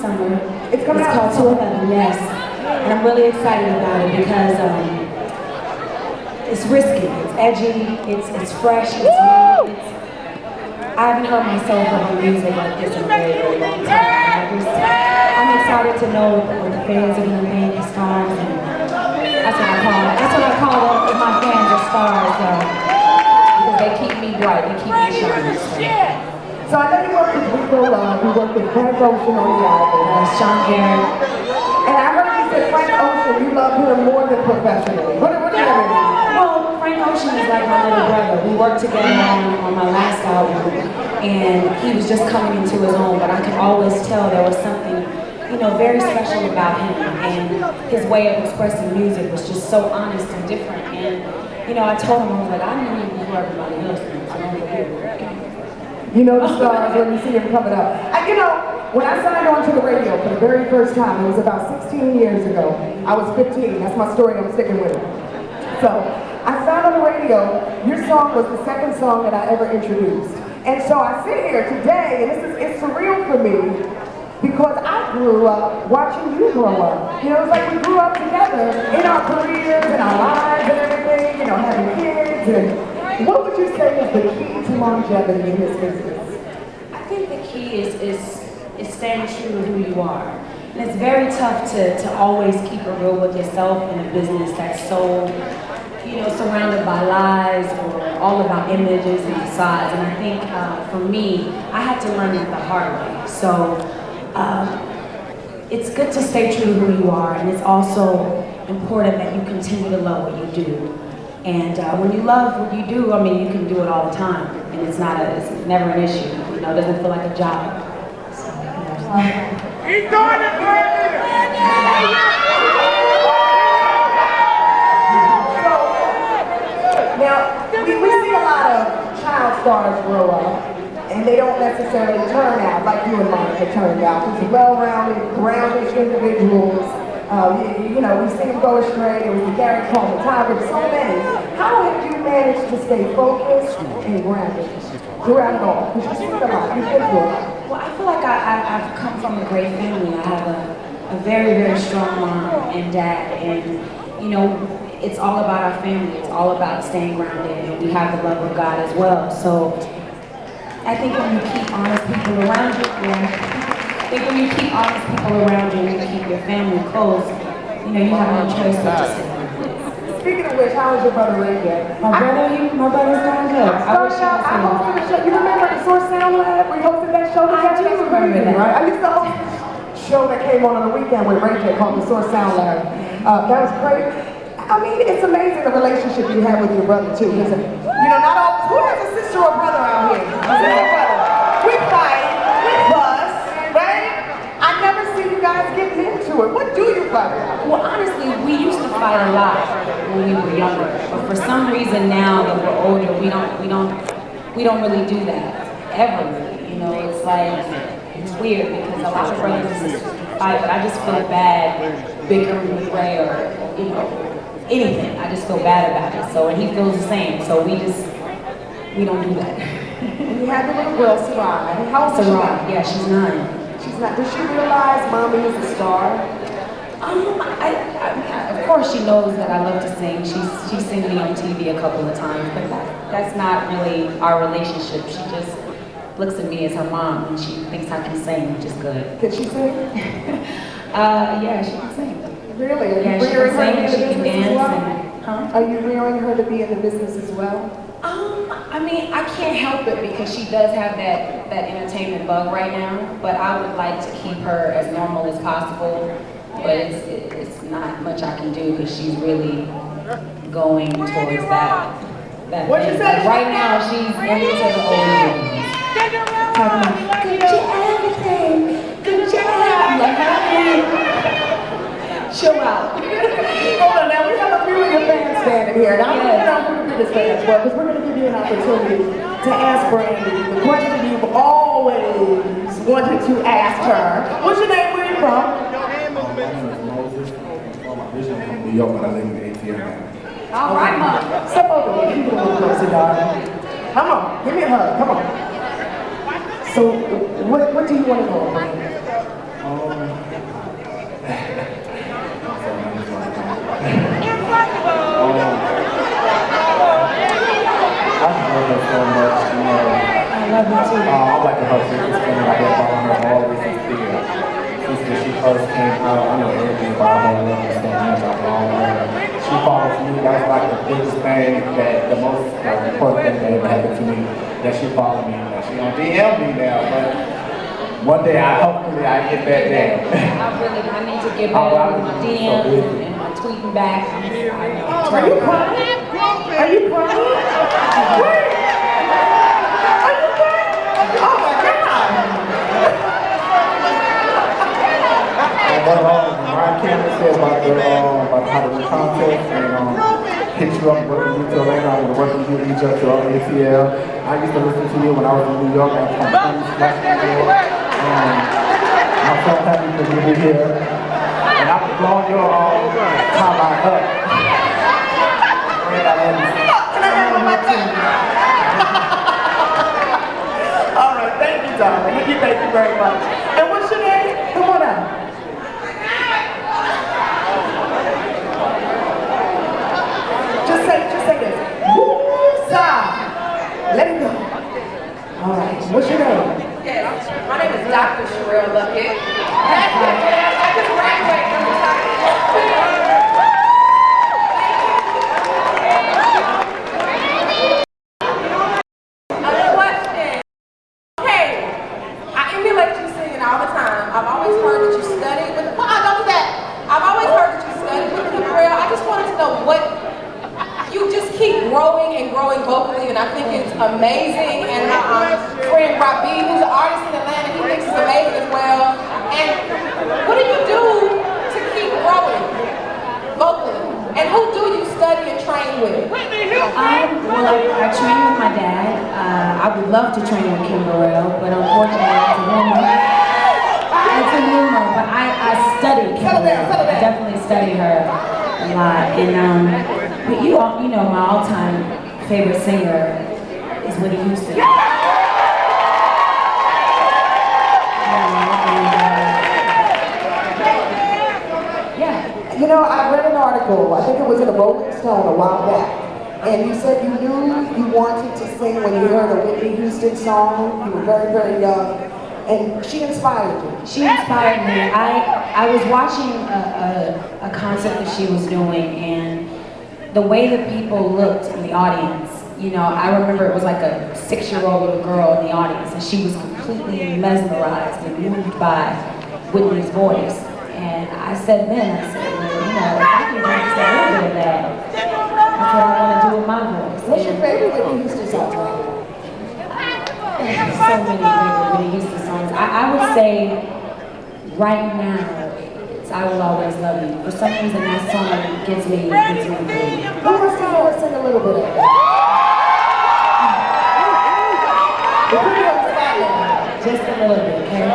summer. It's coming out. It's called 211, yes. And I'm really excited about it because it's risky, it's edgy, it's fresh, it's new. I haven't heard myself on music like this in a very, very long time. I'm excited to know what the fans are going to think, the stars, and that's what I call it. That's what I call it, my fans are stars, because they keep me bright, they keep me shining. So I know you work with Rico Love, you work with Frank Ocean on the album. Sean Garrett. And I heard you say Frank Ocean, you love him more than professionally. What do you mean? Well, Frank Ocean is like my little brother. We worked together on my last album, and he was just coming into his own, but I could always tell there was something, you know, very special about him, and his way of expressing music was just so honest and different. And, you know, I told him, I was like, I knew you before everybody else did, so don't forget. You know the stars when you see him coming up. And you know, when I signed on to the radio for the very first time, it was about 16 years ago. I was 15, that's my story, I'm sticking with it. So, I signed on the radio, your song was the second song that I ever introduced. And so I sit here today, and it's surreal for me, because I grew up watching you grow up. You know, it's like we grew up together in our careers, in our lives and everything, you know, having kids. And what would you say is the key to longevity in this business? I think the key is staying true to who you are. And it's very tough to always keep it real with yourself in a business that's so, you know, surrounded by lies or all about images and facades. And I think for me, I had to learn it the hard way. So it's good to stay true to who you are, and it's also important that you continue to love what you do. And when you love what you do, I mean, you can do it all the time, and it's never an issue. You know, it doesn't feel like a job. So, He's doing it, Brandy! Now, we see a lot of child stars grow up, and they don't necessarily turn out like you and Monica turned out. These well-rounded, grounded individuals. You know, we see them go astray. There was the Gary Coleman, Tyler, so many. How have you managed to stay focused and grounded throughout it all? Because you see a lot, you've been through a lot. well, I feel like I've come from a great family. I have a very, very strong mom and dad, and you know, it's all about our family. It's all about staying grounded, and we have the love of God as well. So I think when you keep honest people around you, and you keep your family close, you know, you have no choice but to stay grounded. Speaking of which, how is your brother Ray J? My brother's doing good. I wish I hosted a show. You remember the Source Sound Lab? We hosted that show together. I do remember that. Right? I used to host a show that came on the weekend with Ray J called the Source Sound Lab. That was great. I mean, it's amazing the relationship you have with your brother too. Because, you know, not all. Who has a sister or brother out here? We fight, we fuss, right? I never see you guys getting into it. What do you fight about? Well, honestly, we used to fight a lot when we were younger, but for some reason now that we're older, we don't really do that ever. Really. You know, it's like it's weird because a lot of brothers and sisters fight, but I just feel bad bickering with Ray or you know anything. I just feel bad about it. So and he feels the same. So we don't do that. And you have your little girl, Sarai. How old is she? Yeah, she's 9. She's not. Does she realize mommy is a star? Of course she knows that I love to sing. She's seen me on TV a couple of times, but that's not really our relationship. She just looks at me as her mom and she thinks I can sing, which is good. Can she sing? Yeah, she can sing. Really? Yeah, she can sing, she can dance. Are you rearing her to be in the business as well? I mean, I can't help it because she does have that entertainment bug right now, but I would like to keep her as normal as possible. But it's not much I can do because she's really going towards that thing. Like right now, she's into the old movies. Talking about, good job, everything, good job. Like, chill out. Hold on, now we have a few of your fans standing here. And I'm going to get on who the biggest fans were because we're going to give you an opportunity to ask Brandy the question you've always wanted to ask her. What's your name? Where are you from? New York, but I live in ATL now. All right, Mom. Step over here. Keep it a little closer, darling. Come on. Give me a hug. Come on. So, what do you want to know about? Love you too. I'd like to help Sister Spinning. I've been following her all the way since when she first came out. I know everything about her. I love her so much. I follow her. She follows me. That was like the biggest thing, the most important thing that ever happened to me. That she followed me. That she on DM me now, but one day hopefully I get that down. I need to get better with my DMs and my tweeting back. Are you crying? Are you crying? Wait! Are you crying? Oh my God! What Ryan Cameron said about how to win contest and hit you up, working with you later on, working with you each other throughout ATL. I used to listen to you when I was in New York. I was from I'm so happy for you to be here. And I'm blowing your timeline up. Can I have one more time? All right, thank you, darling. Thank you very much. And what's your name? Come on out. Just say this. Woo-sa. Let it go. All right, what's your name? Yes, my name is Dr. Sherelle Luckett. I just graduated from the question. Okay, I emulate you singing all the time. I've always heard that you study with, don't do that. I've always heard that you study with Sherelle. I just wanted to know what, you just keep growing and growing vocally, and I think it's amazing. And my friend Robbie, who's an artist in Atlanta, he thinks it's amazing as well. And what do you do to keep growing vocally? And who do you study and train with? I train with my dad. I would love to train with Kim Burrell, but unfortunately it's a rumor. It's a rumor, but I study Kim Burrell. I definitely study her a lot. And but you know, my all-time favorite singer is Whitney Houston. Yeah. You know, I read an article, I think it was in a Rolling Stone a while back, and you said you knew you wanted to sing when you heard a Whitney Houston song. You were very, very young, and she inspired you. She inspired me. I was watching a concert that she was doing, and the way that people looked in the audience, you know, I remember it was like a 6-year-old little girl in the audience, and she was completely mesmerized and moved by Whitney's voice. And I said, well, you know, if I can just a little bit of that, that's what I want to do with my voice. What's your favorite Whitney Houston song? There's so many favorite Whitney Houston songs. I would say, right now, I Will Always Love You. For some reason, that song gets me through. Who wants to hear us sing a little bit of it? Just a little bit, okay?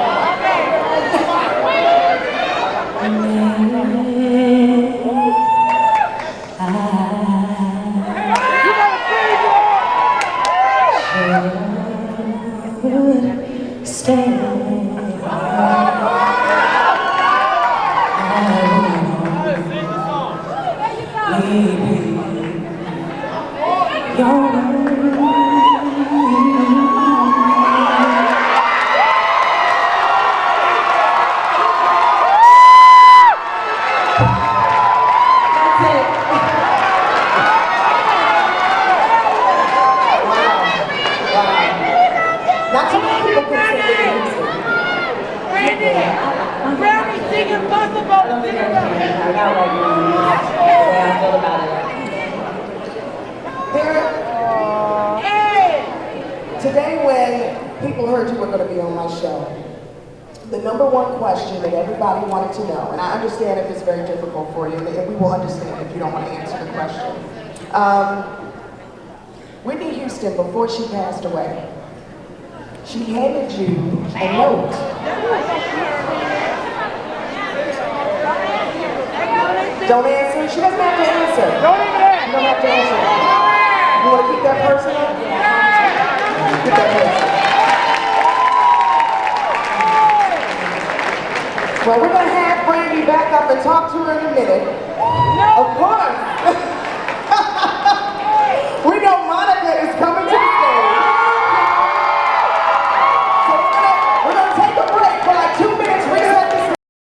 Today, when people heard you were going to be on my show, the number one question that everybody wanted to know, and I understand if it's very difficult for you, and we will understand if you don't want to answer the question. Whitney Houston, before she passed away, she handed you a note. Don't answer. She doesn't have to answer. Don't even ask. You don't have to answer. You want to keep that personal? Keep that personal. Well, we're going to have Brandy back up and talk to her in a minute. Of course.